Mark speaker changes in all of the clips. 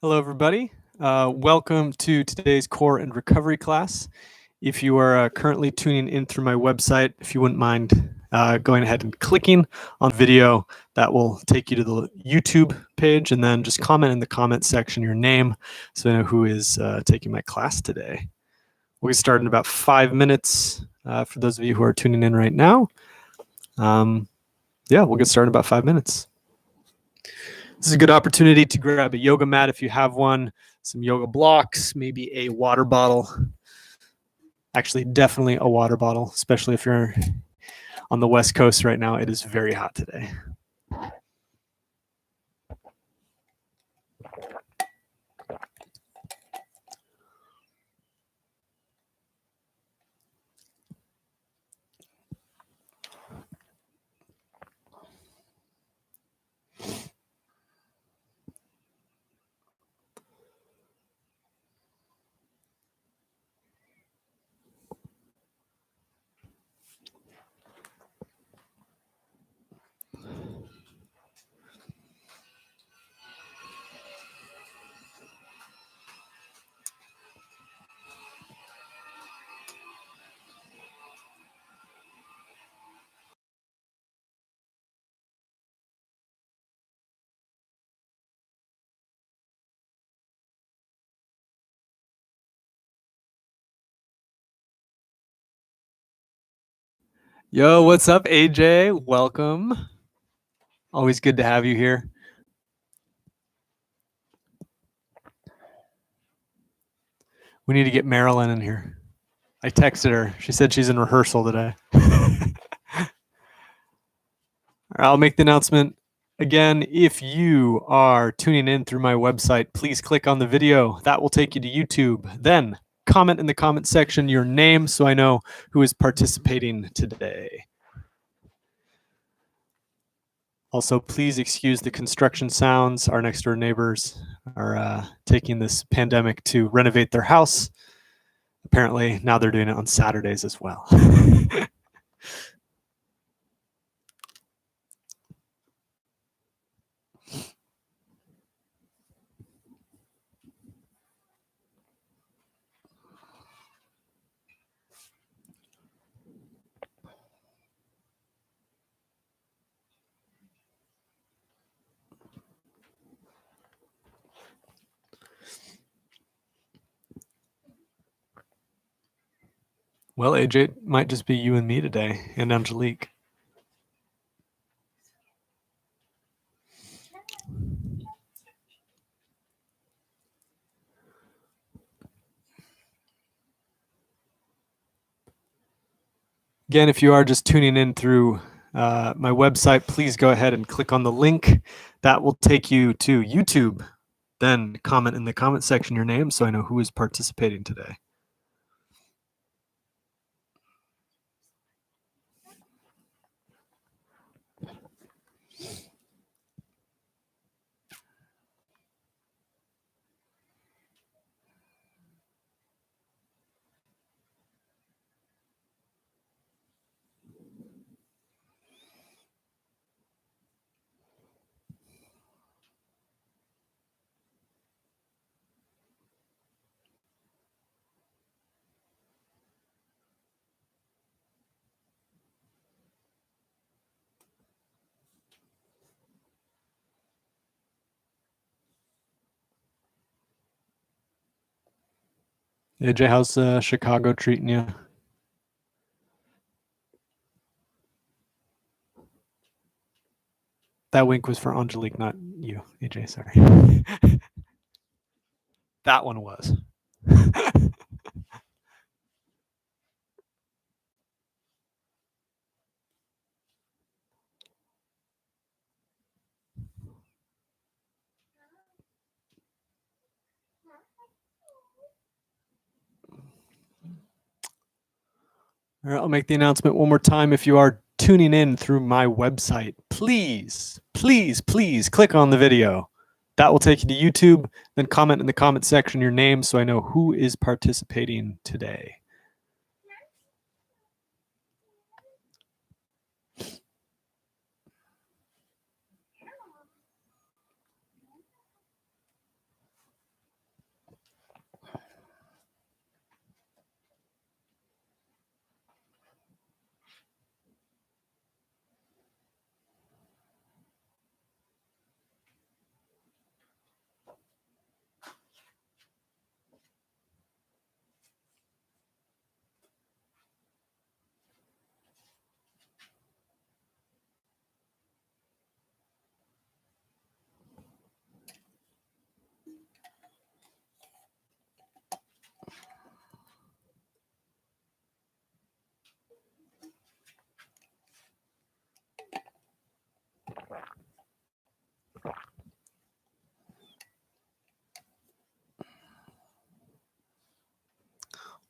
Speaker 1: Hello, everybody. Welcome to today's core and recovery class. If you are currently tuning in through my website, if you wouldn't mind going ahead and clicking on the video, that will take you to the YouTube page, and then just comment in the comment section your name so I know who is taking my class today. We'll get started in about 5 minutes for those of you who are tuning in right now. Yeah, we'll get started in about 5 minutes. This is a good opportunity to grab a yoga mat if you have one, some yoga blocks, maybe a water bottle. Actually, definitely a water bottle, especially if you're on the West Coast right now. It is very hot today. Yo, what's up, AJ? Welcome. Always good to have you here. We need to get Marilyn in here. I texted her. She said she's in rehearsal today. I'll make the announcement again. If you are tuning in through my website, please click on the video. That will take you to YouTube. Then comment in the comment section your name so I know who is participating today. Also, please excuse the construction sounds. Our next door neighbors are taking this pandemic to renovate their house. Apparently, now they're doing it on Saturdays as well. Well, AJ, it might just be you and me today, and Angelique. Again, if you are just tuning in through my website, please go ahead and click on the link. That will take you to YouTube. Then comment in the comment section your name so I know who is participating today. AJ, how's Chicago treating you? That wink was for Angelique, not you, AJ. Sorry. That one was. All right, I'll make the announcement one more time. If you are tuning in through my website, please, please, please click on the video. That will take you to YouTube. Then comment in the comment section your name so I know who is participating today.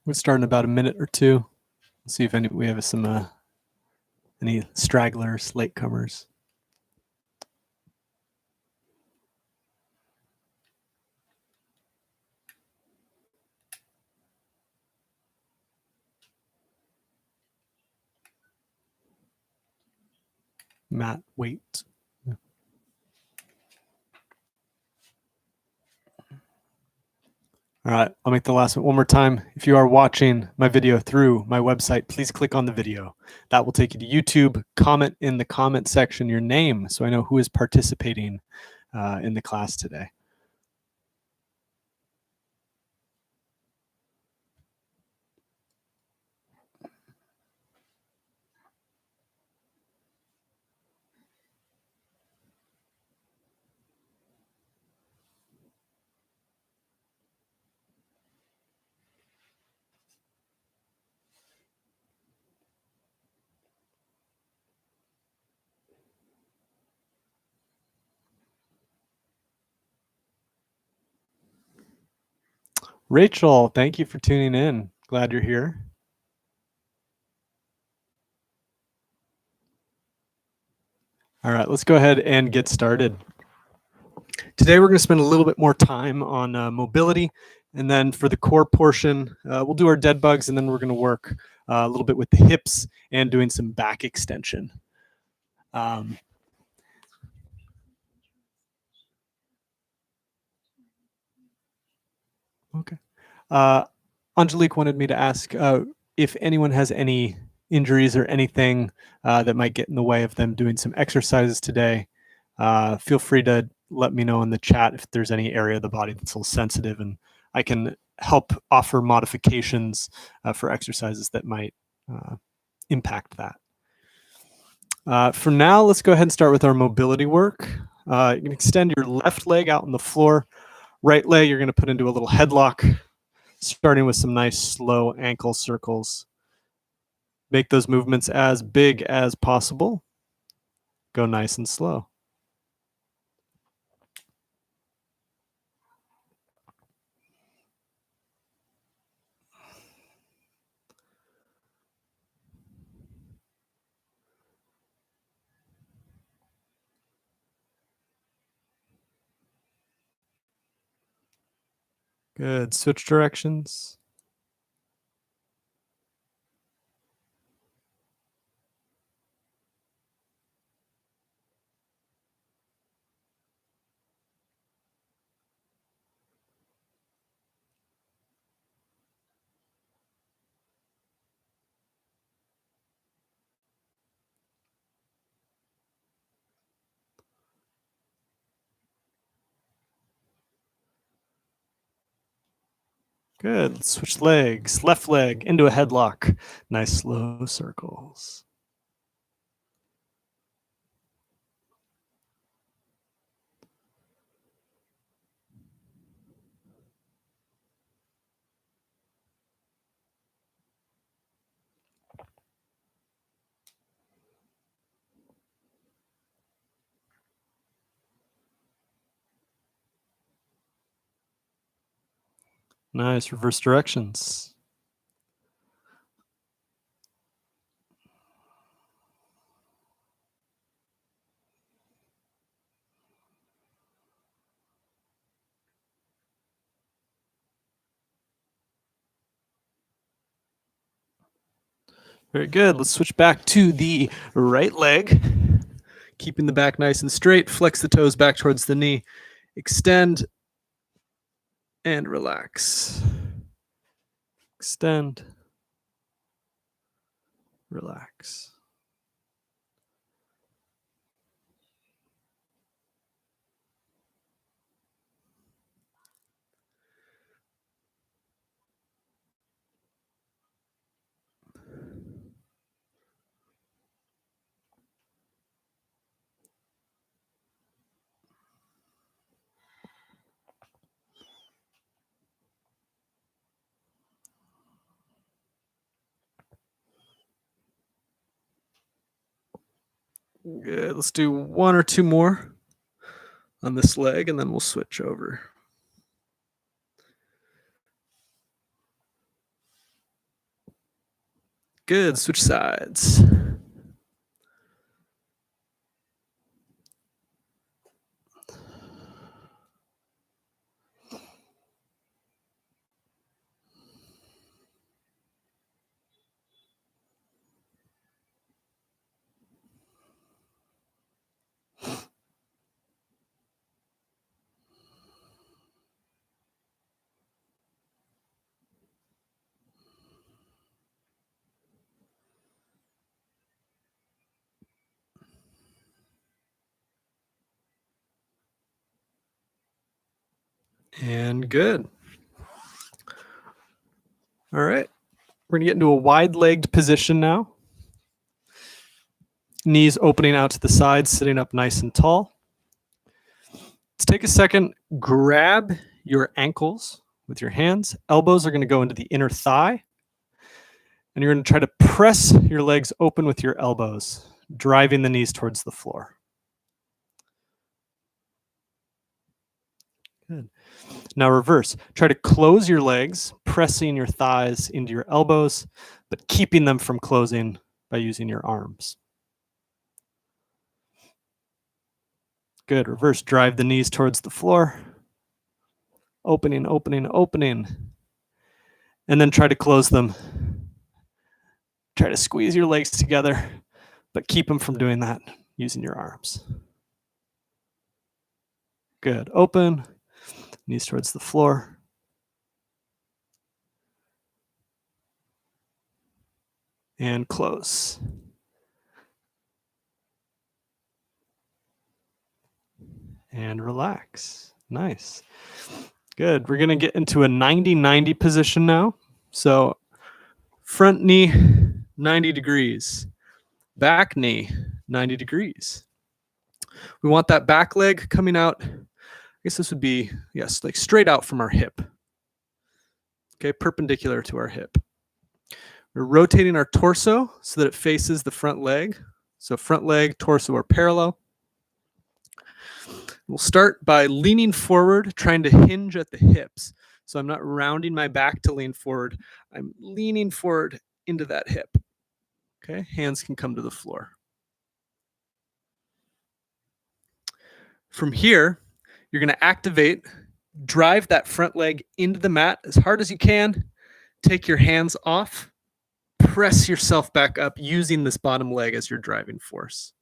Speaker 1: We'll start in about a minute or two. Let's see if we have some any stragglers, latecomers. Matt, wait. All right, I'll make the last one more time. If you are watching my video through my website, please click on the video. That will take you to YouTube. Comment in the comment section your name so I know who is participating in the class today. Rachel, thank you for tuning in. Glad you're here. All right, let's go ahead and get started. Today, we're going to spend a little bit more time on mobility. And then for the core portion, we'll do our dead bugs, and then we're going to work a little bit with the hips and doing some back extension. Okay. Angelique wanted me to ask if anyone has any injuries or anything that might get in the way of them doing some exercises today. Feel free to let me know in the chat if there's any area of the body that's a little sensitive, and I can help offer modifications for exercises that might impact that. For now, let's go ahead and start with our mobility work. You can extend your left leg out on the floor. Right leg, you're going to put into a little headlock, starting with some nice slow ankle circles. Make those movements as big as possible. Go nice and slow. Good. Switch directions. Good. Switch legs. Left leg into a headlock. Nice slow circles. Nice. Reverse directions. Very good. Let's switch back to the right leg. Keeping the back nice and straight. Flex the toes back towards the knee. Extend and relax. Extend. Relax. Good. Let's do one or two more. on this leg, and then we'll switch over. Good, switch sides. And good. All right. We're going to get into a wide-legged position now. Knees opening out to the sides, sitting up nice and tall. Let's take a second, grab your ankles with your hands. Elbows are going to go into the inner thigh. And you're going to try to press your legs open with your elbows, driving the knees towards the floor. Good. Now reverse. Try to close your legs, pressing your thighs into your elbows, but keeping them from closing by using your arms. Good. Reverse. Drive the knees towards the floor. Opening, opening, opening. And then try to close them. Try to squeeze your legs together, but keep them from doing that using your arms. Good. Open. Knees towards the floor. And close. And relax. Nice. Good. We're going to get into a 90-90 position now. So front knee, 90 degrees. Back knee, 90 degrees. We want that back leg coming out. I guess this would be, yes, like straight out from our hip. Okay, perpendicular to our hip. We're rotating our torso so that it faces the front leg. So front leg, torso are parallel. We'll start by leaning forward, trying to hinge at the hips. So I'm not rounding my back to lean forward. I'm leaning forward into that hip. Okay, hands can come to the floor. From here, you're going to activate, drive that front leg into the mat as hard as you can. Take your hands off. Press yourself back up using this bottom leg as your driving force.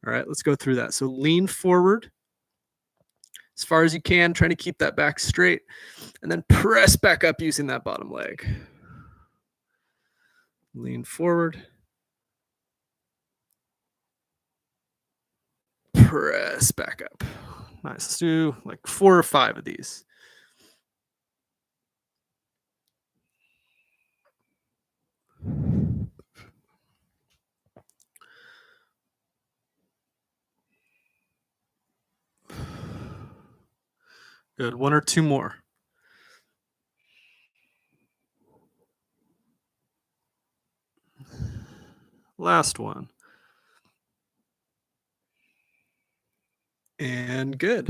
Speaker 1: All right, let's go through that. So lean forward as far as you can, trying to keep that back straight, and then press back up using that bottom leg. Lean forward. Press back up. Nice. Let's do like 4 or 5 of these. Good. 1 or 2 more. Last one. And good.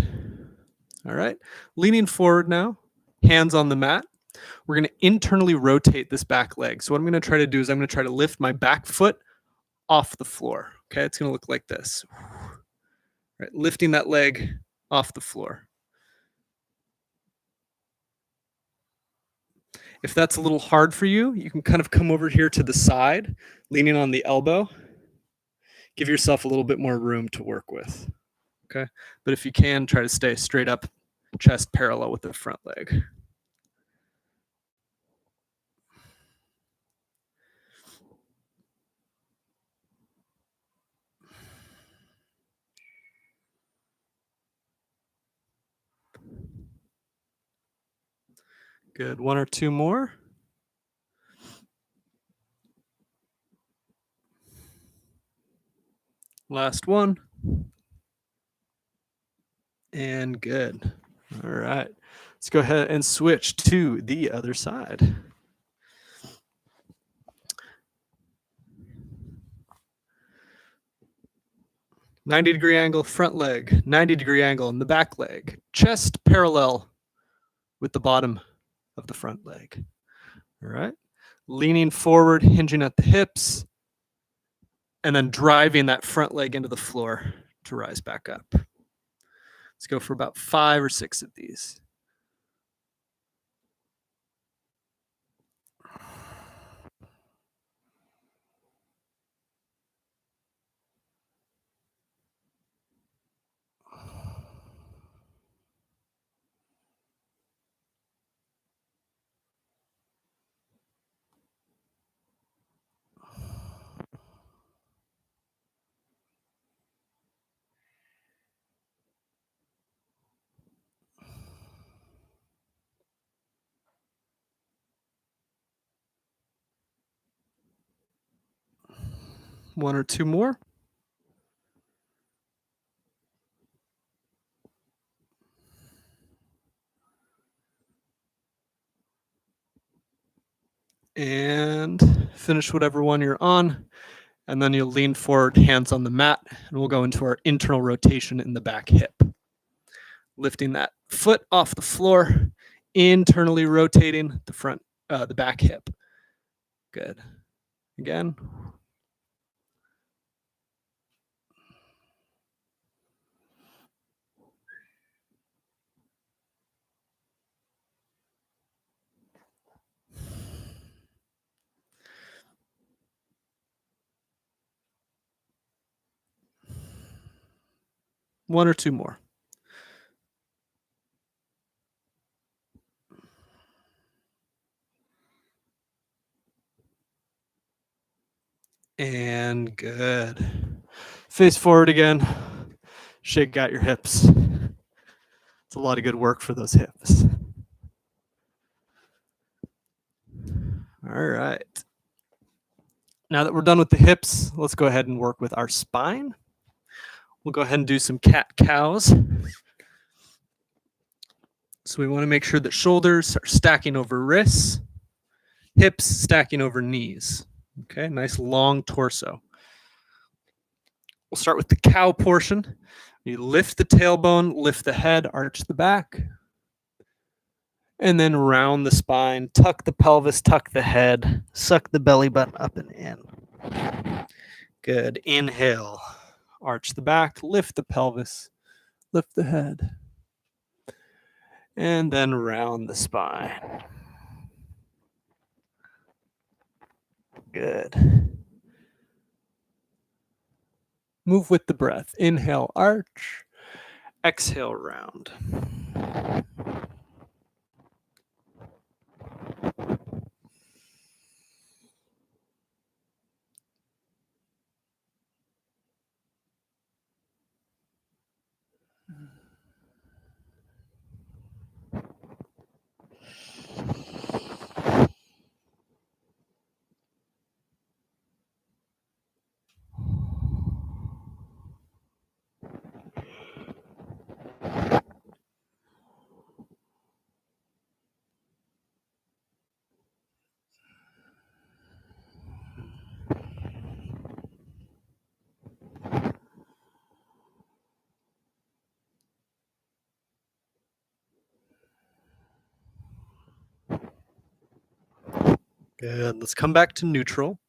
Speaker 1: All right. Leaning forward now, hands on the mat. We're going to internally rotate this back leg. So what I'm going to try to do is I'm going to try to lift my back foot off the floor. Okay, it's going to look like this. All right, lifting that leg off the floor. If that's a little hard for you, you can kind of come over here to the side, leaning on the elbow. Give yourself a little bit more room to work with. Okay, but if you can, try to stay straight up, chest parallel with the front leg. Good. 1 or 2 more. Last one. And good. All right. Let's go ahead and switch to the other side. 90-degree angle, front leg, 90-degree angle in the back leg, chest parallel with the bottom of the front leg. All right. Leaning forward, hinging at the hips, and then driving that front leg into the floor to rise back up. Let's go for about 5 or 6 of these. One or two more. And finish whatever one you're on. And then you'll lean forward, hands on the mat, and we'll go into our internal rotation in the back hip. Lifting that foot off the floor, internally rotating the back hip. Good. Again. One or two more. And good. Face forward again. Shake out your hips. It's a lot of good work for those hips. All right. Now that we're done with the hips, let's go ahead and work with our spine. We'll go ahead and do some cat-cows. So we want to make sure that shoulders are stacking over wrists, hips stacking over knees. Okay, nice long torso. We'll start with the cow portion. You lift the tailbone, lift the head, arch the back, and then round the spine, tuck the pelvis, tuck the head, suck the belly button up and in. Good. Inhale, arch the back, lift the pelvis, lift the head, and then round the spine. Good. Move with the breath. Inhale, arch. Exhale, round. Good. Let's come back to neutral.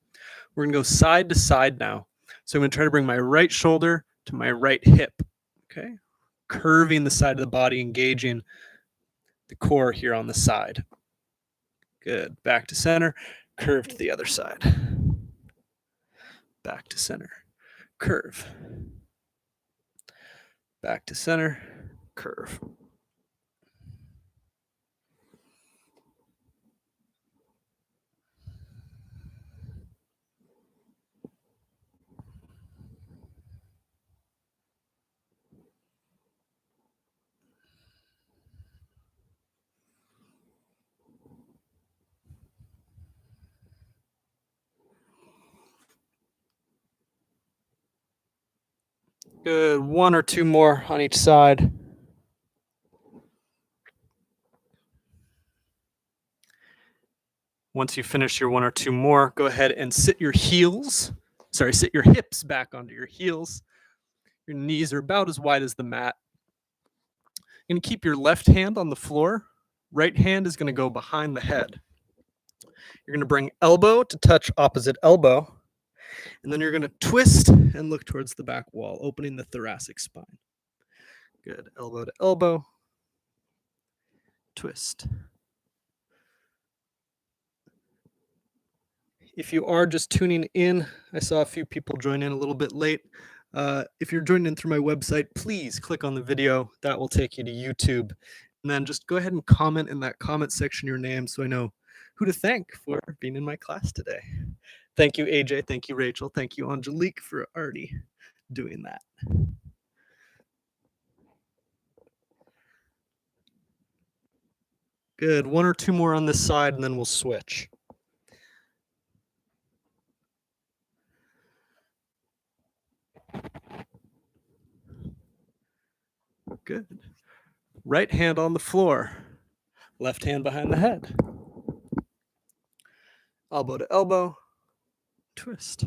Speaker 1: We're going to go side to side now. So I'm going to try to bring my right shoulder to my right hip. Okay. Curving the side of the body, engaging the core here on the side. Good. Back to center. Curve to the other side. Back to center. Curve. Back to center. Curve. Good. One or two more on each side. Once you finish your one or two more, go ahead and sit your hips back onto your heels. Your knees are about as wide as the mat. You're going to keep your left hand on the floor. Right hand is going to go behind the head. You're going to bring elbow to touch opposite elbow. And then you're going to twist and look towards the back wall, opening the thoracic spine. Good. Elbow to elbow. Twist. If you are just tuning in, I saw a few people join in a little bit late. If you're joining in through my website, please click on the video. That will take you to YouTube. And then just go ahead and comment in that comment section your name so I know who to thank for being in my class today. Thank you, AJ. Thank you, Rachel. Thank you, Angelique, for already doing that. Good. One or two more on this side, and then we'll switch. Good. Right hand on the floor. Left hand behind the head. Elbow to elbow. Twist.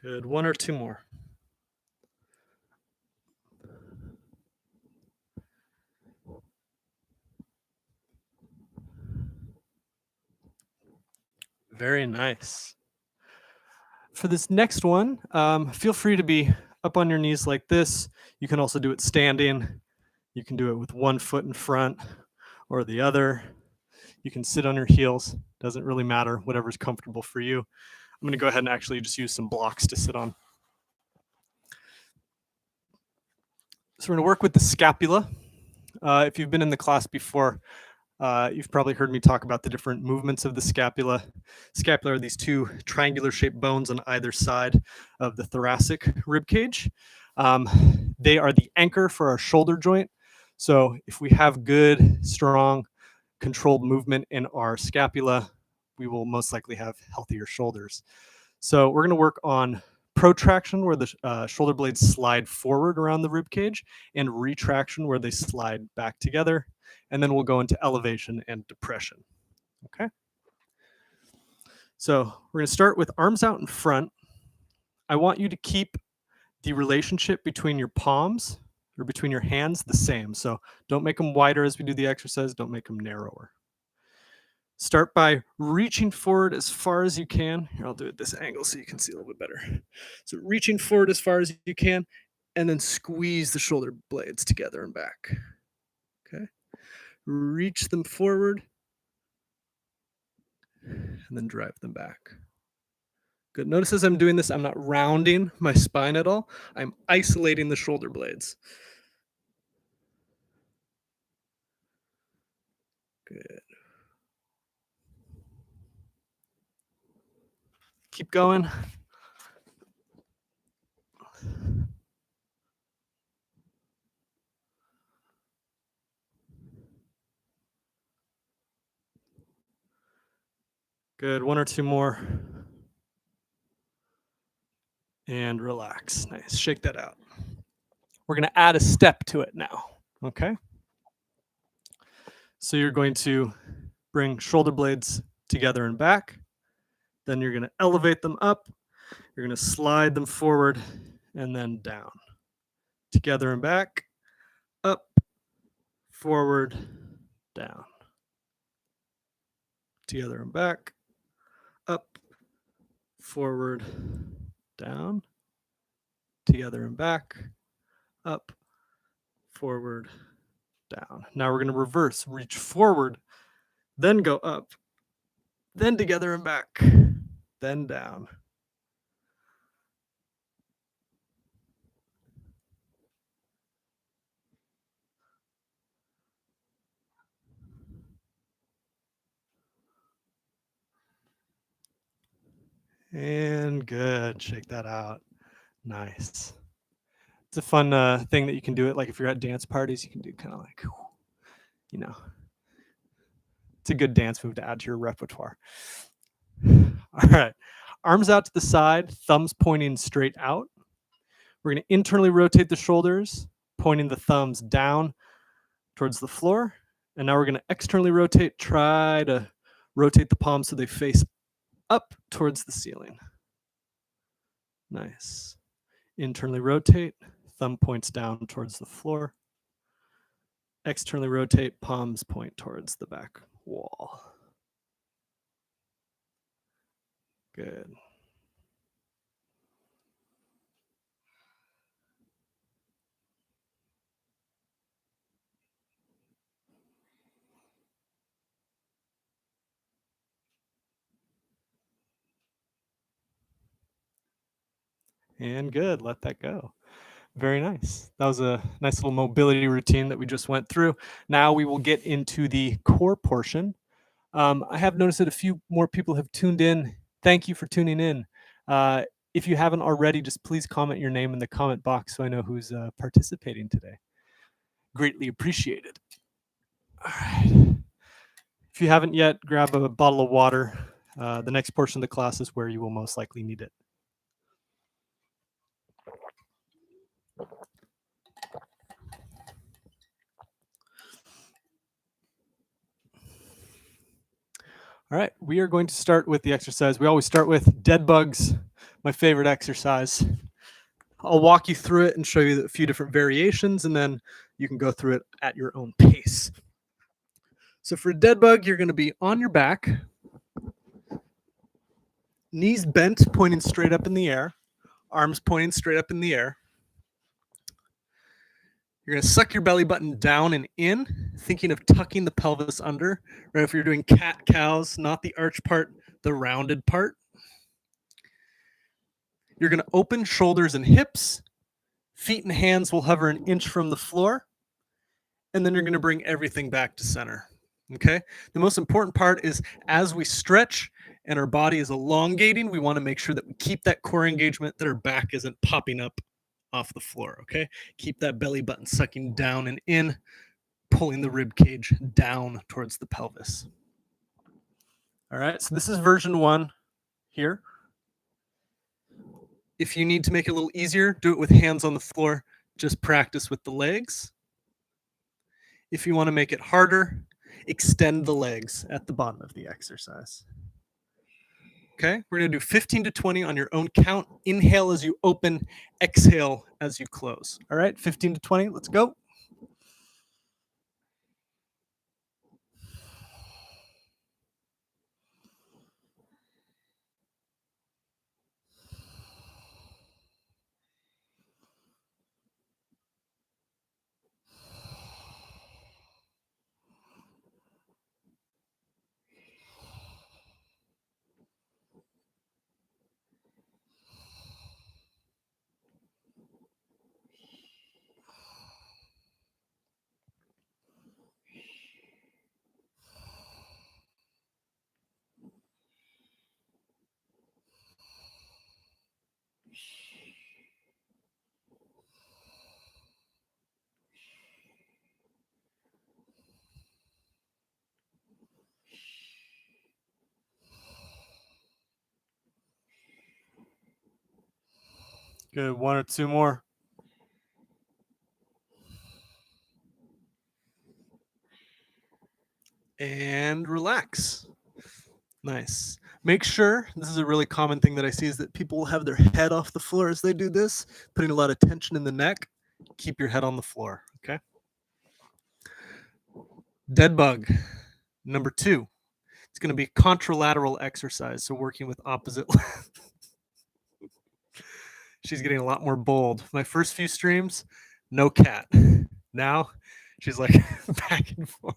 Speaker 1: Good. One or two more. Very nice. For this next one, feel free to be up on your knees like this. You can also do it standing. You can do it with one foot in front or the other. You can sit on your heels. Doesn't really matter, whatever's comfortable for you. I'm going to go ahead and actually just use some blocks to sit on. So we're going to work with the scapula. If you've been in the class before, you've probably heard me talk about the different movements of the scapula. Scapula are these two triangular shaped bones on either side of the thoracic rib cage. They are the anchor for our shoulder joint. So if we have good, strong, controlled movement in our scapula, we will most likely have healthier shoulders. So we're going to work on protraction, where the shoulder blades slide forward around the rib cage, and retraction, where they slide back together. And then we'll go into elevation and depression. Okay. So we're going to start with arms out in front. I want you to keep the relationship between your palms or between your hands the same. So don't make them wider as we do the exercise. Don't make them narrower. Start by reaching forward as far as you can. Here, I'll do it this angle so you can see a little bit better. So reaching forward as far as you can, and then squeeze the shoulder blades together and back. Okay. Reach them forward, and then drive them back. Good. Notice as I'm doing this, I'm not rounding my spine at all. I'm isolating the shoulder blades. Good. Keep going. Good. One or two more. And relax. Nice. Shake that out. We're going to add a step to it now. Okay. So you're going to bring shoulder blades together and back. Then you're going to elevate them up. You're going to slide them forward and then down. Together and back. Up, forward, down. Together and back. Up, forward, down. Together and back. Up, forward, down. Now we're going to reverse. Reach forward, then go up, then together and back, then down. And good. Shake that out. Nice. It's a fun thing that you can do it. Like if you're at dance parties, you can do kind of like, you know, it's a good dance move to add to your repertoire. All right. Arms out to the side, thumbs pointing straight out. We're going to internally rotate the shoulders, pointing the thumbs down towards the floor. And now we're going to externally rotate, try to rotate the palms so they face up towards the ceiling. Nice. Internally rotate, thumb points down towards the floor. Externally rotate, palms point towards the back wall. Good. And good. Let that go. Very nice. That was a nice little mobility routine that we just went through. Now we will get into the core portion. I have noticed that a few more people have tuned in. Thank you for tuning in. If you haven't already, just please comment your name in the comment box so I know who's participating today. Greatly appreciated. All right. If you haven't yet, grab a bottle of water. The next portion of the class is where you will most likely need it. All right, we are going to start with the exercise. We always start with dead bugs, my favorite exercise. I'll walk you through it and show you a few different variations, and then you can go through it at your own pace. So for dead bug, you're going to be on your back, knees bent, pointing straight up in the air, arms pointing straight up in the air. You're going to suck your belly button down and in, thinking of tucking the pelvis under. Right? If you're doing cat cows, not the arch part, the rounded part. You're going to open shoulders and hips. Feet and hands will hover an inch from the floor. And then you're going to bring everything back to center. Okay? The most important part is as we stretch and our body is elongating, we want to make sure that we keep that core engagement, that our back isn't popping up off the floor, okay? Keep that belly button sucking down and in, pulling the rib cage down towards the pelvis. All right, so this is version 1 here. If you need to make it a little easier, do it with hands on the floor. Just practice with the legs. If you want to make it harder, extend the legs at the bottom of the exercise. Okay, we're going to do 15 to 20 on your own count. Inhale as you open, exhale as you close. All right, 15 to 20, let's go. Good, 1 or 2 more. And relax. Nice. Make sure, this is a really common thing that I see, is that people will have their head off the floor as they do this, putting a lot of tension in the neck. Keep your head on the floor, okay? Dead bug, number 2. It's going to be contralateral exercise, so working with opposite. She's getting a lot more bold. My first few streams, no cat. Now she's like back and forth.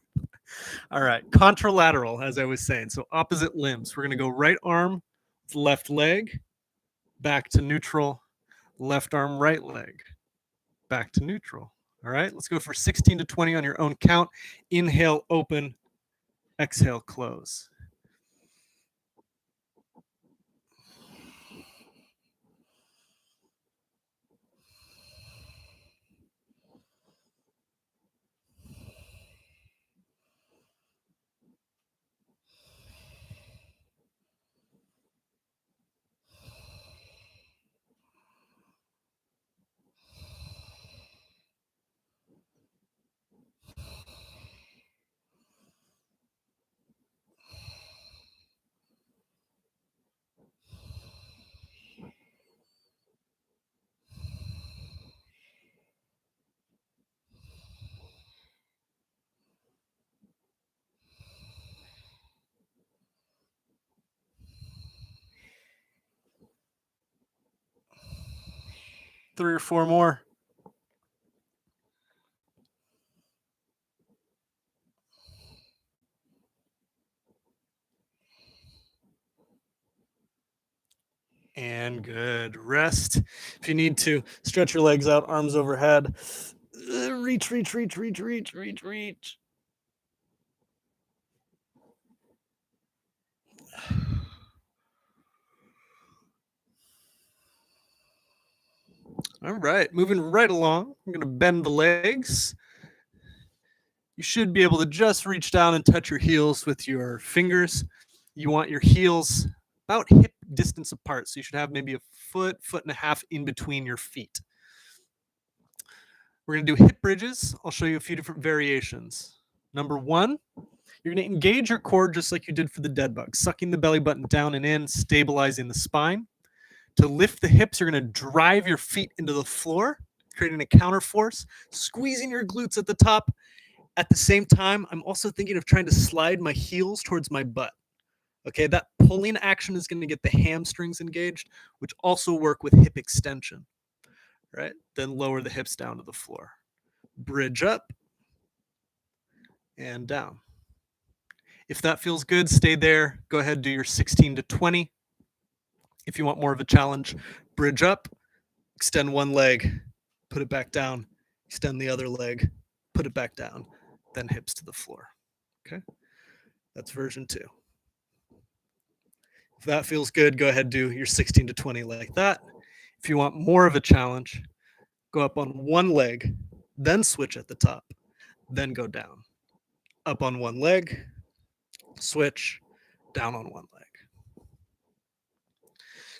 Speaker 1: All right, contralateral, as I was saying. So opposite limbs. We're going to go right arm, left leg, back to neutral, left arm, right leg, back to neutral. All right, let's go for 16 to 20 on your own count. Inhale, open, exhale, close. 3 or 4 more. And good. Rest. If you need to, stretch your legs out, arms overhead. Reach, reach, reach, reach, reach, reach, reach. All right, moving right along. I'm going to bend the legs. You should be able to just reach down and touch your heels with your fingers. You want your heels about hip distance apart. So you should have maybe a foot, foot and a half in between your feet. We're going to do hip bridges. I'll show you a few different variations. Number 1, you're going to engage your core just like you did for the dead bug, sucking the belly button down and in, stabilizing the spine. To lift the hips, you're going to drive your feet into the floor, creating a counter force, squeezing your glutes at the top. At the same time, I'm also thinking of trying to slide my heels towards my butt. Okay, that pulling action is going to get the hamstrings engaged, which also work with hip extension, right? Then lower the hips down to the floor. Bridge up and down. If that feels good, stay there. Go ahead, do your 16 to 20. If you want more of a challenge, bridge up, extend one leg, put it back down, extend the other leg, put it back down, then hips to the floor. Okay, that's version 2. If that feels good, go ahead, do your 16 to 20 like that. If you want more of a challenge, go up on one leg, then switch at the top, then go down. Up on one leg, switch, down on one leg.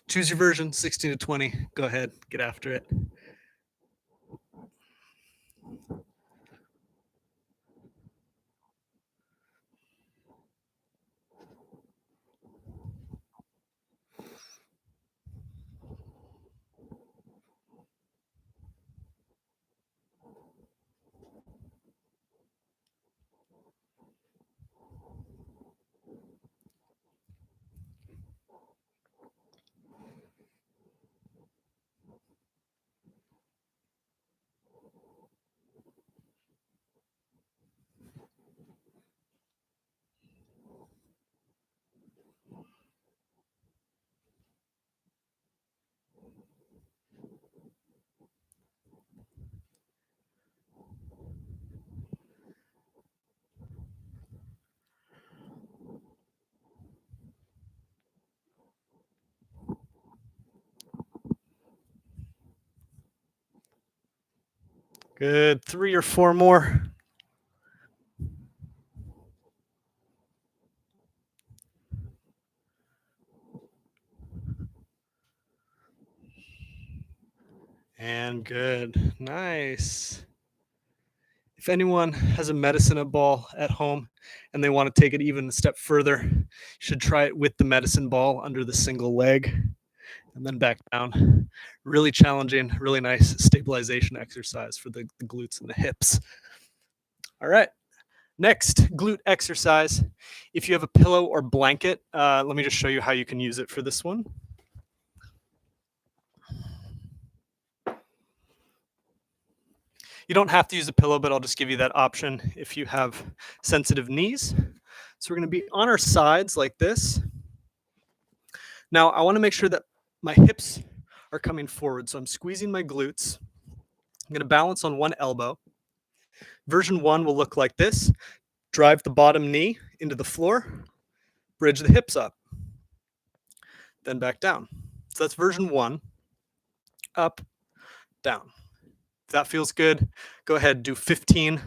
Speaker 1: Choose your version, 16 to 20. Go ahead, get after it. Good. 3 or 4 more. And good. Nice. If anyone has a medicine ball at home and they want to take it even a step further, you should try it with the medicine ball under the single leg and then back down. Really challenging, really nice stabilization exercise for the glutes and the hips. All right. Next, glute exercise. If you have a pillow or blanket, let me just show you how you can use it for this one. You don't have to use a pillow, but I'll just give you that option if you have sensitive knees. So we're going to be on our sides like this. Now, I want to make sure that my hips are coming forward. So I'm squeezing my glutes. I'm going to balance on one elbow. Version 1 will look like this. Drive the bottom knee into the floor. Bridge the hips up. Then back down. So that's version 1. Up, down. If that feels good, go ahead, do 15.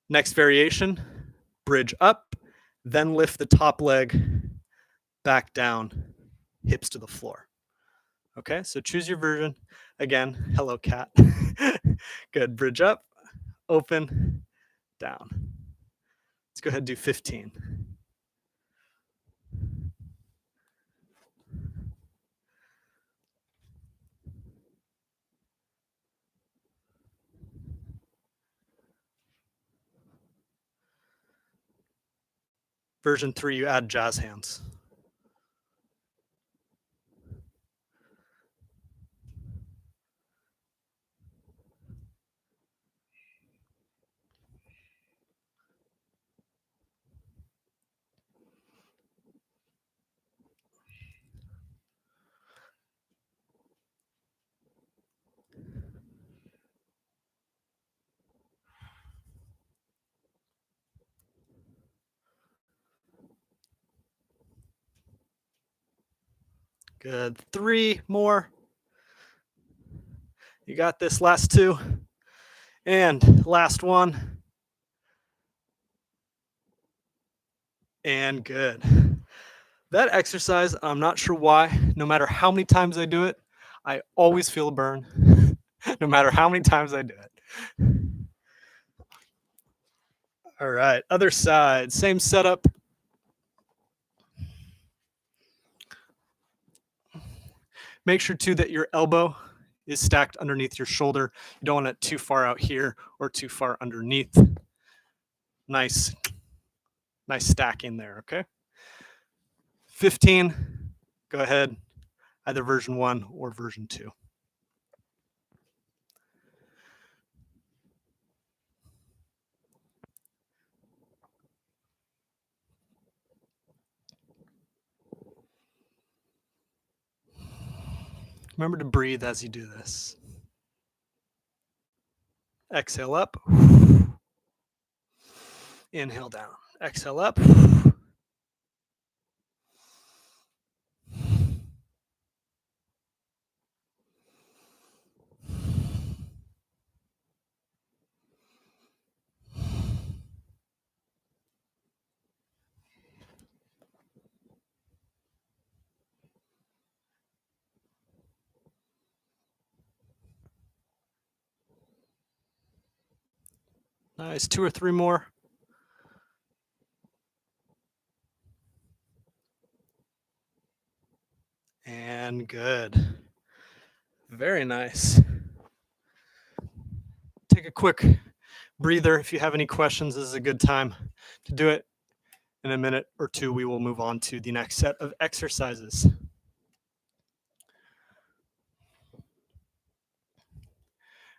Speaker 1: Next variation, bridge up, then lift the top leg back down, hips to the floor. Okay, so choose your version. Again, hello cat. Good, bridge up, open, down. Let's go ahead and do 15. Version 3, you add jazz hands. Good. 3 more. You got this. Last 2. And last 1. And good. That exercise, I'm not sure why, no matter how many times I do it, I always feel a burn, no matter how many times I do it. All right, other side, same setup. Make sure too that your elbow is stacked underneath your shoulder. You don't want it too far out here or too far underneath. Nice stacking there, okay? 15, go ahead, either version 1 or version 2. Remember to breathe as you do this. Exhale up. Inhale down. Exhale up. Nice. 2 or 3 more. And good. Very nice. Take a quick breather. If you have any questions, this is a good time to do it. In a minute or 2, we will move on to the next set of exercises.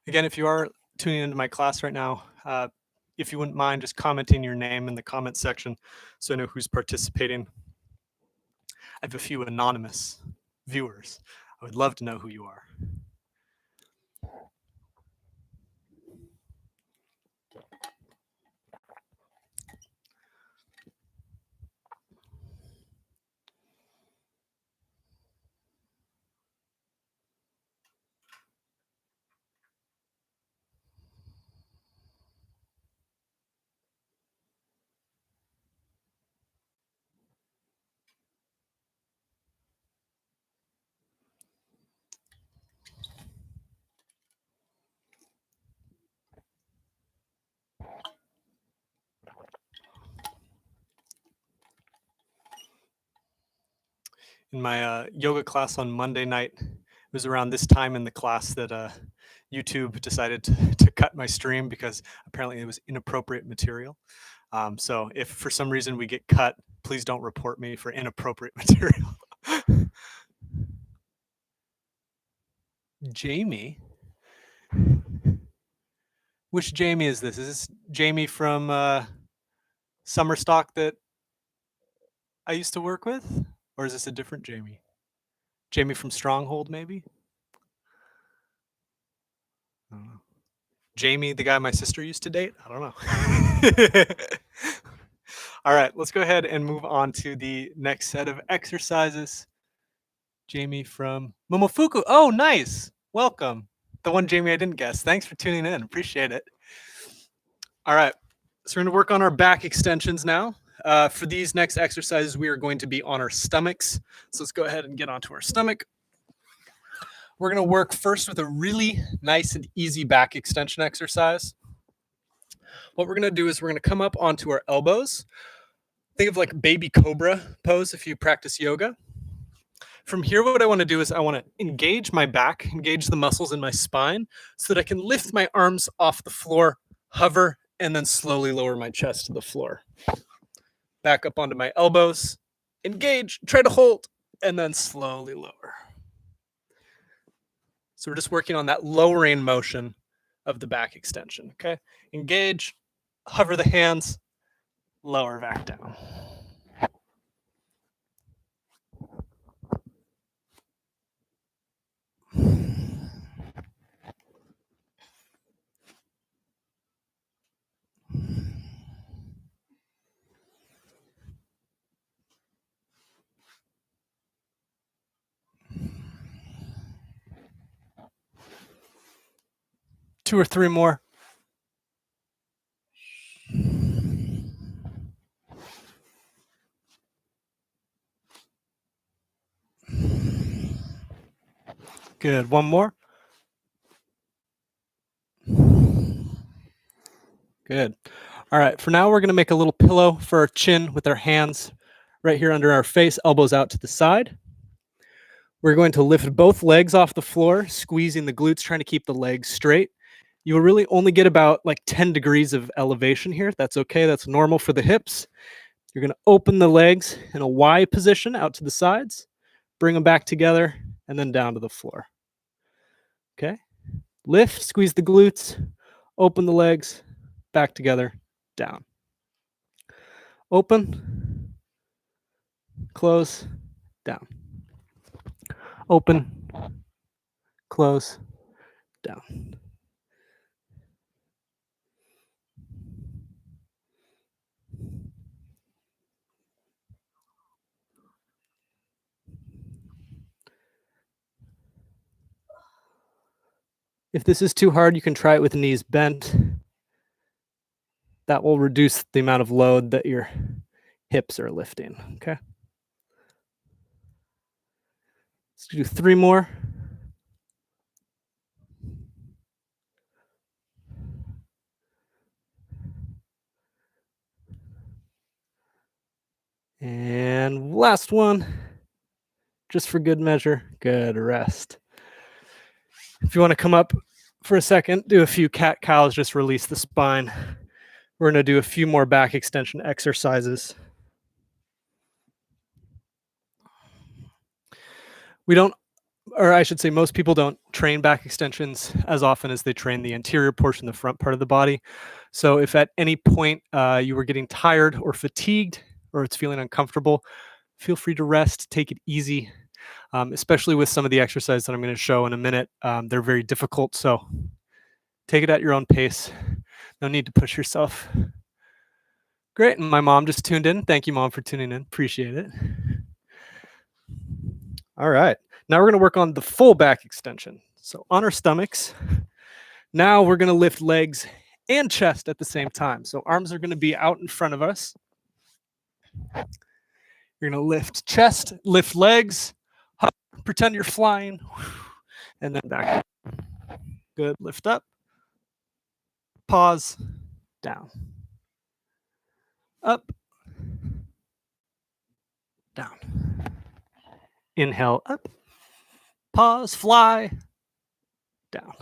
Speaker 1: Again, if you are tuning into my class right now, if you wouldn't mind just commenting your name in the comment section so I know who's participating. I have a few anonymous viewers. I would love to know who you are. In my yoga class on Monday night, it was around this time in the class that YouTube decided to cut my stream because apparently it was inappropriate material. So if for some reason we get cut, please don't report me for inappropriate material. Jamie? Which Jamie is this? Is this Jamie from Summer Stock that I used to work with? Or is this a different Jamie? Jamie from Stronghold, maybe? I don't know. Jamie, the guy my sister used to date? I don't know. All right, let's go ahead and move on to the next set of exercises. Jamie from Momofuku. Oh, nice. Welcome. The one Jamie I didn't guess. Thanks for tuning in. Appreciate it. All right, so we're going to work on our back extensions now. For these next exercises, we are going to be on our stomachs. So let's go ahead and get onto our stomach. We're going to work first with a really nice and easy back extension exercise. What we're going to do is we're going to come up onto our elbows. Think of like baby cobra pose if you practice yoga. From here, what I want to do is I want to engage my back, engage the muscles in my spine so that I can lift my arms off the floor, hover, and then slowly lower my chest to the floor. Back up onto my elbows, engage, try to hold, and then slowly lower. So we're just working on that lowering motion of the back extension, okay? Engage, hover the hands, lower back down. 2 or 3 more. Good. One more. Good. All right. For now, we're going to make a little pillow for our chin with our hands right here under our face, elbows out to the side. We're going to lift both legs off the floor, squeezing the glutes, trying to keep the legs straight. You will really only get about like 10 degrees of elevation here. That's okay. That's normal for the hips. You're going to open the legs in a Y position out to the sides, bring them back together, and then down to the floor. Okay. Lift, squeeze the glutes, open the legs, back together, down. Open, close, down. Open, close, down. If this is too hard, you can try it with knees bent. That will reduce the amount of load that your hips are lifting, okay? Let's do 3 more. And last one, just for good measure. Good, rest. If you want to come up for a second, do a few cat-cows, just release the spine. We're going to do a few more back extension exercises. We don't, or I should say most people don't train back extensions as often as they train the anterior portion, the front part of the body. So if at any point you were getting tired or fatigued or it's feeling uncomfortable, feel free to rest, take it easy, especially with some of the exercises that I'm going to show in a minute. They're very difficult, so take it at your own pace. No need to push yourself. Great, and my mom just tuned in. Thank you, Mom, for tuning in. Appreciate it. All right, now we're going to work on the full back extension. So on our stomachs, now we're going to lift legs and chest at the same time. So arms are going to be out in front of us. You're going to lift chest, lift legs, hop, pretend you're flying, and then back. Good, lift up, pause, down, up, down. Inhale, up, pause, fly, down,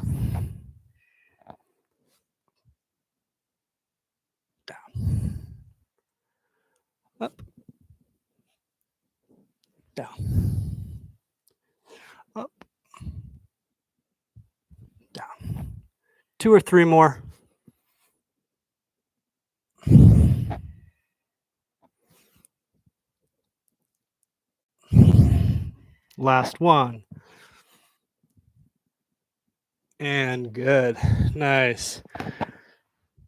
Speaker 1: down, up, down, up, down. 2 or 3 more. Last one. And good. Nice.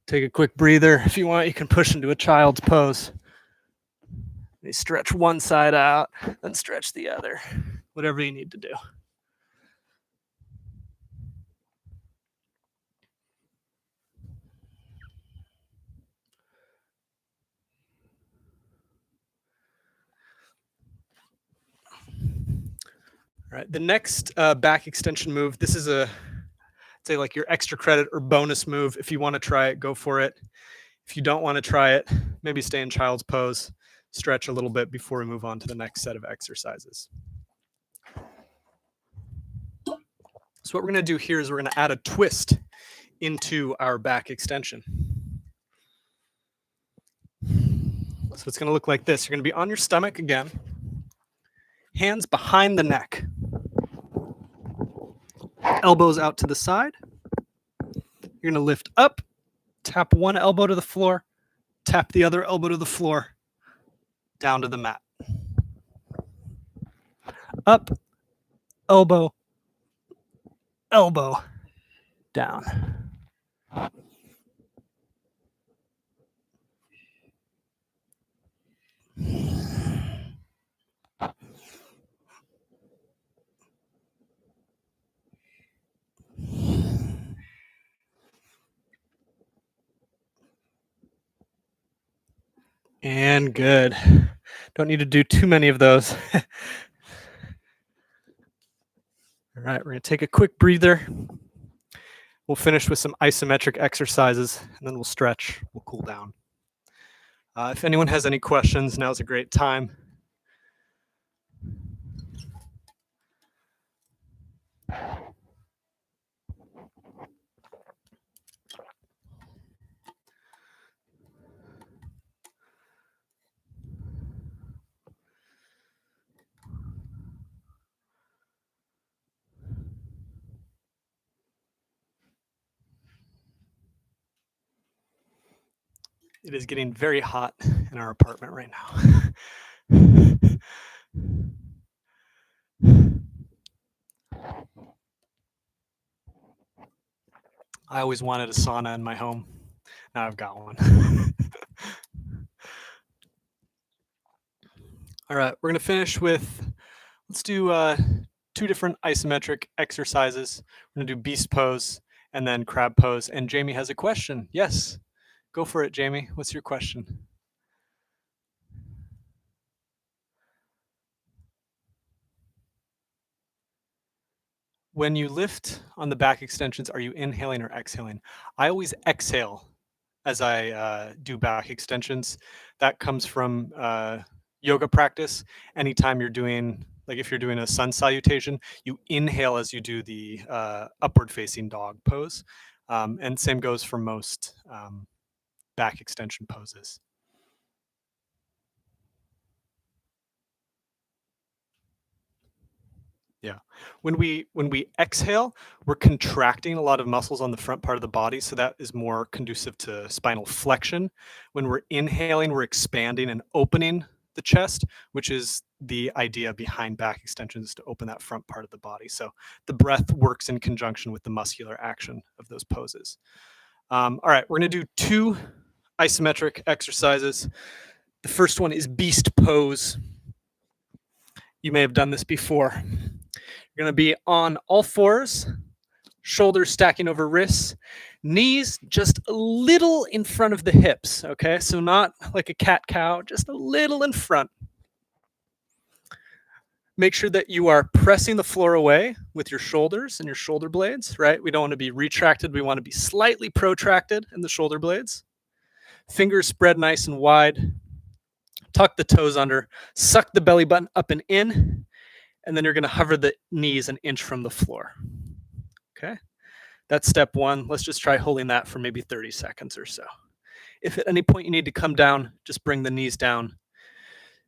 Speaker 1: Take a quick breather. If you want, you can push into a child's pose. You stretch one side out, then stretch the other. Whatever you need to do. All right, the next back extension move, this is say like your extra credit or bonus move. If you want to try it, go for it. If you don't want to try it, maybe stay in child's pose, stretch a little bit before we move on to the next set of exercises. So what we're going to do here is we're going to add a twist into our back extension. So it's going to look like this. You're going to be on your stomach again, hands behind the neck, elbows out to the side. You're going to lift up, tap one elbow to the floor, tap the other elbow to the floor, down to the mat. Up, elbow, elbow, down. And good. Don't need to do too many of those. All right, we're going to take a quick breather. We'll finish with some isometric exercises, and then we'll stretch, we'll cool down. If anyone has any questions, now's a great time. It is getting very hot in our apartment right now. I always wanted a sauna in my home. Now I've got one. All right, we're going to finish with, let's do 2 different isometric exercises. We're going to do beast pose and then crab pose. And Jamie has a question. Yes, go for it, Jamie. What's your question? When you lift on the back extensions, are you inhaling or exhaling? I always exhale as I do back extensions. That comes from yoga practice. Anytime you're doing, like if you're doing a sun salutation, you inhale as you do the upward facing dog pose. And same goes for most back extension poses. Yeah. When we exhale, we're contracting a lot of muscles on the front part of the body, so that is more conducive to spinal flexion. When we're inhaling, we're expanding and opening the chest, which is the idea behind back extensions, to open that front part of the body. So the breath works in conjunction with the muscular action of those poses. All right, we're going to do 2 isometric exercises. The first one is beast pose. You may have done this before. You're going to be on all fours, shoulders stacking over wrists, knees just a little in front of the hips, okay? So not like a cat-cow, just a little in front. Make sure that you are pressing the floor away with your shoulders and your shoulder blades, right? We don't want to be retracted. We want to be slightly protracted in the shoulder blades. Fingers spread nice and wide. Tuck the toes under. Suck the belly button up and in. And then you're going to hover the knees an inch from the floor. Okay? That's step 1. Let's just try holding that for maybe 30 seconds or so. If at any point you need to come down, just bring the knees down.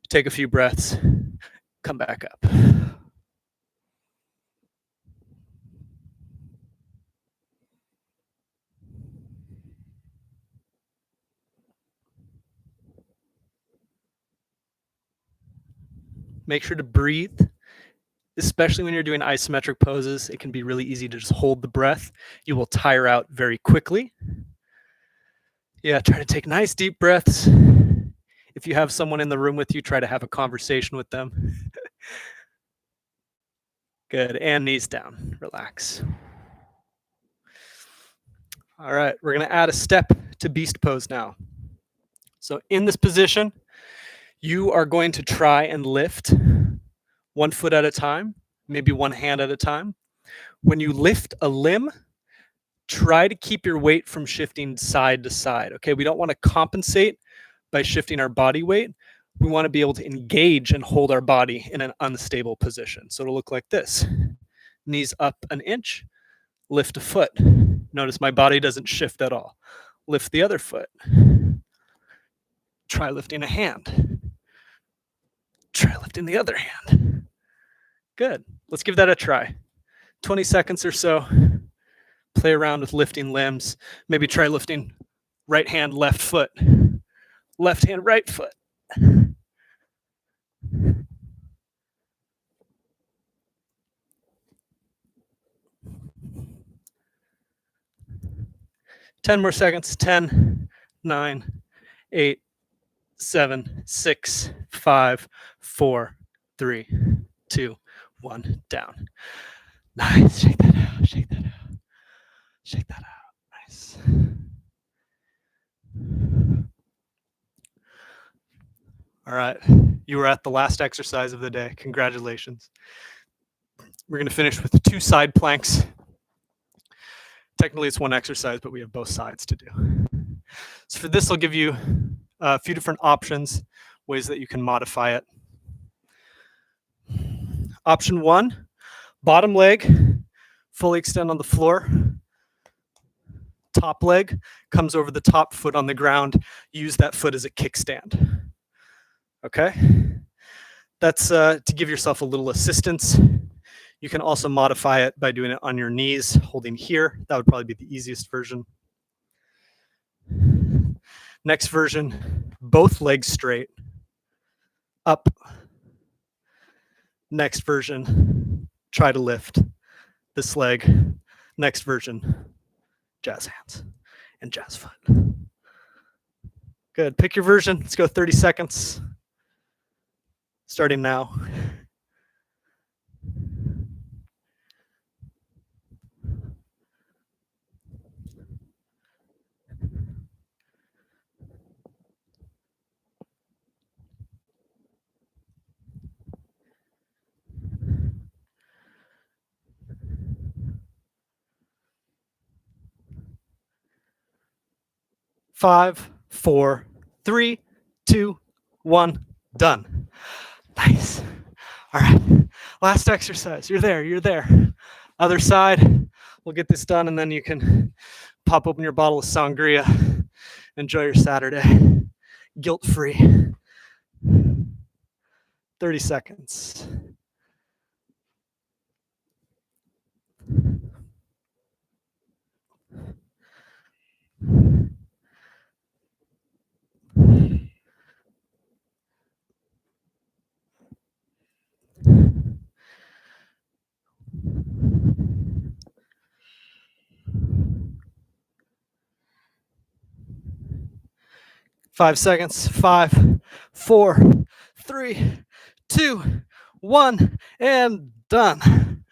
Speaker 1: Take a few breaths. Come back up. Make sure to breathe, especially when you're doing isometric poses. It can be really easy to just hold the breath. You will tire out very quickly. Yeah, try to take nice deep breaths. If you have someone in the room with you, try to have a conversation with them. Good, and knees down, relax. All right, we're gonna add a step to beast pose now. So in this position, you are going to try and lift 1 foot at a time, maybe 1 hand at a time. When you lift a limb, try to keep your weight from shifting side to side, okay? We don't want to compensate by shifting our body weight. We want to be able to engage and hold our body in an unstable position. So it'll look like this. Knees up an inch, lift a foot. Notice my body doesn't shift at all. Lift the other foot. Try lifting a hand. Try lifting the other hand. Good. Let's give that a try. 20 seconds or so. Play around with lifting limbs. Maybe try lifting right hand, left foot. Left hand, right foot. 10 more seconds. 10, 9, 8, 7, 6, 5, 4, 3, 2, 1. Down. Nice. Shake that out. Shake that out. Shake that out. Nice. All right, you were at the last exercise of the day. Congratulations. We're going to finish with 2 side planks. Technically, it's 1 exercise, but we have both sides to do. So for this, I'll give you a few different options, ways that you can modify it. Option 1, bottom leg, fully extend on the floor. Top leg comes over the top foot on the ground. Use that foot as a kickstand. Okay? That's to give yourself a little assistance. You can also modify it by doing it on your knees, holding here. That would probably be the easiest version. Next version, both legs straight, up. Next version, try to lift this leg. Next version, jazz hands and jazz foot. Good. Pick your version. Let's go 30 seconds. Starting now. Five, four, three, two, one, done. Nice. All right. Last exercise. You're there. You're there. Other side. We'll get this done, and then you can pop open your bottle of sangria. Enjoy your Saturday. Guilt-free. 30 seconds. Five seconds. 5, 4, 3, 2, 1, and done.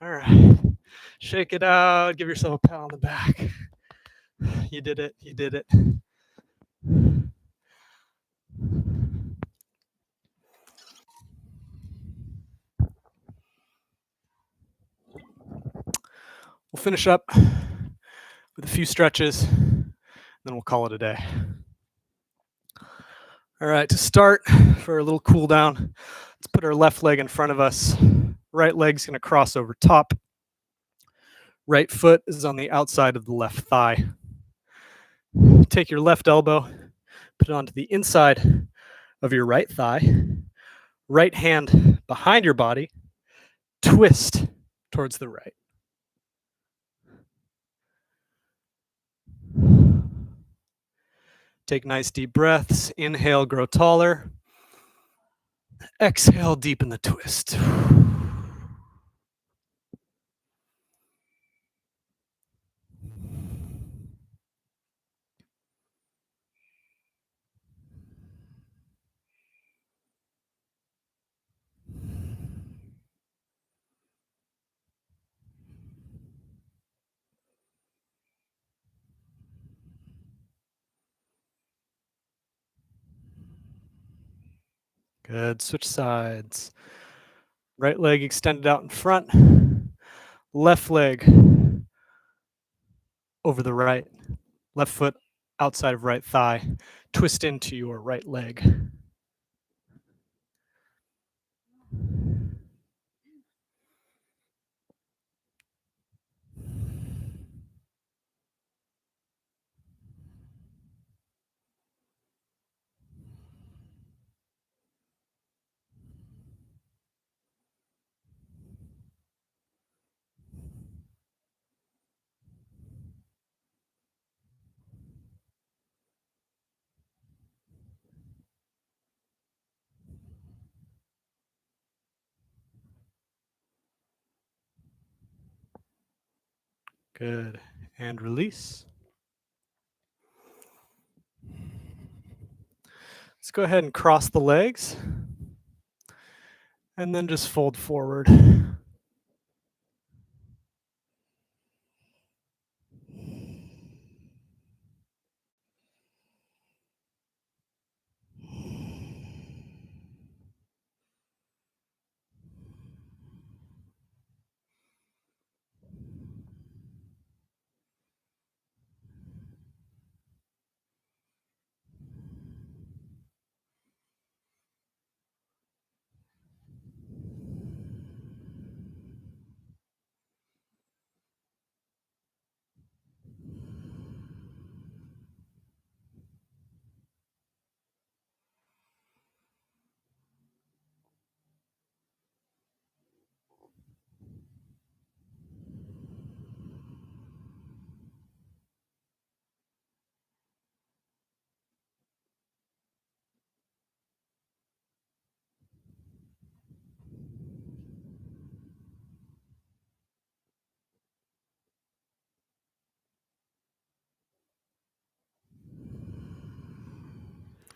Speaker 1: All right. Shake it out. Give yourself a pat on the back. You did it. You did it. We'll finish up with a few stretches, then we'll call it a day. All right, to start, for a little cool down, let's put our left leg in front of us. Right leg's going to cross over top. Right foot is on the outside of the left thigh. Take your left elbow, put it onto the inside of your right thigh. Right hand behind your body, twist towards the right. Take nice deep breaths. Inhale, grow taller. Exhale, deepen the twist. Good. Switch sides. Right leg extended out in front. Left leg over the right. Left foot outside of right thigh. Twist into your right leg. Good. And release. Let's go ahead and cross the legs. And then just fold forward.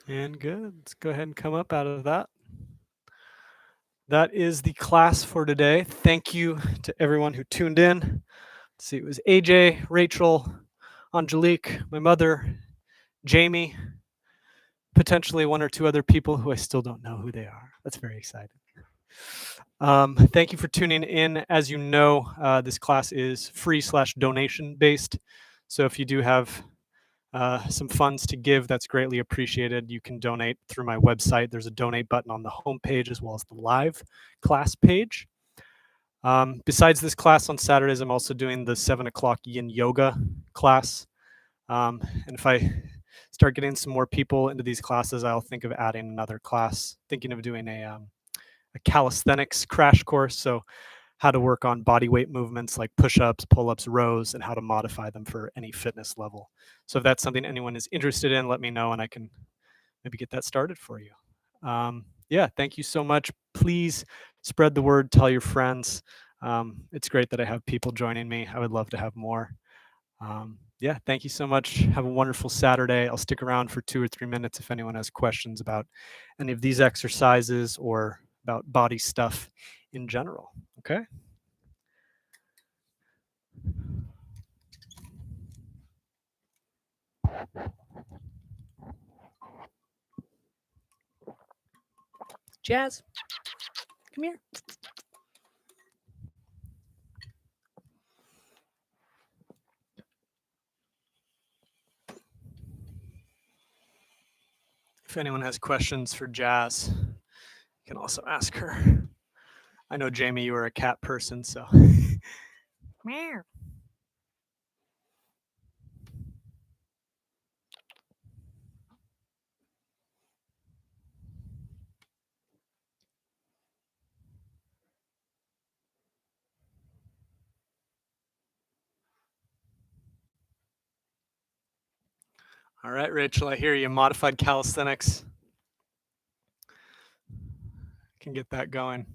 Speaker 1: And good. Let's go ahead and come up out of that. That is the class for today. Thank you to everyone who tuned in. Let's see, it was AJ, Rachel, Angelique, my mother, Jamie, potentially one or two other people who I still don't know who they are. That's very exciting. Thank you for tuning in. As you know, this class is free/donation based. So if you do have some funds to give, that's greatly appreciated. You can donate through my website. There's a donate button on the homepage as well as the live class page. Besides this class on Saturdays, I'm also doing the 7 o'clock yin yoga class. And if I start getting some more people into these classes, I'll think of adding another class, thinking of doing a calisthenics crash course. So how to work on body weight movements like push-ups, pull-ups, rows, and how to modify them for any fitness level. So if that's something anyone is interested in, let me know and I can maybe get that started for you. Yeah, thank you so much. Please spread the word, tell your friends. It's great that I have people joining me. I would love to have more. Yeah, thank you so much. Have a wonderful Saturday. I'll stick around for 2 or 3 minutes if anyone has questions about any of these exercises or about body stuff in general. Okay. Jazz, come here. If anyone has questions for Jazz, you can also ask her. I know, Jamie, you are a cat person, so. Meow. All right, Rachel, I hear you. Modified calisthenics. Can get that going.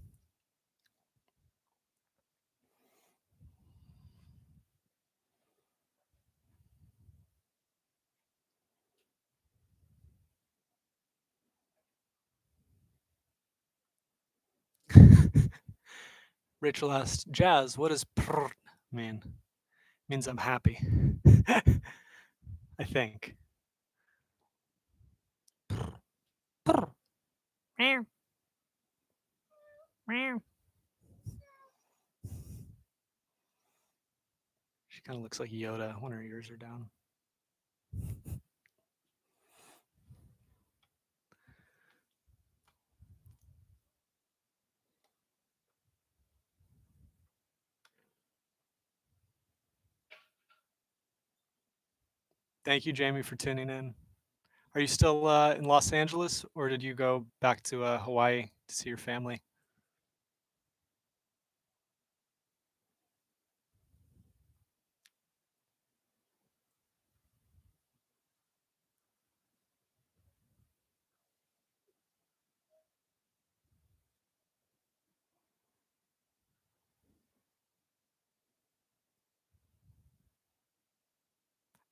Speaker 1: Rachel asked, Jazz, what does prr mean? Means I'm happy. I think. Prr. Meow. Meow. She kind of looks like Yoda when her ears are down. Thank you, Jamie, for tuning in. Are you still in Los Angeles, or did you go back to Hawaii to see your family?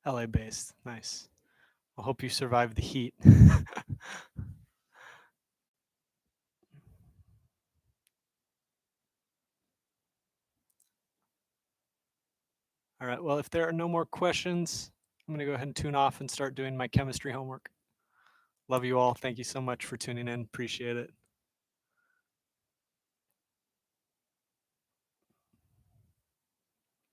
Speaker 1: LA based. Nice. I hope you survive the heat. All right. Well, if there are no more questions, I'm going to go ahead and tune off and start doing my chemistry homework. Love you all. Thank you so much for tuning in. Appreciate it.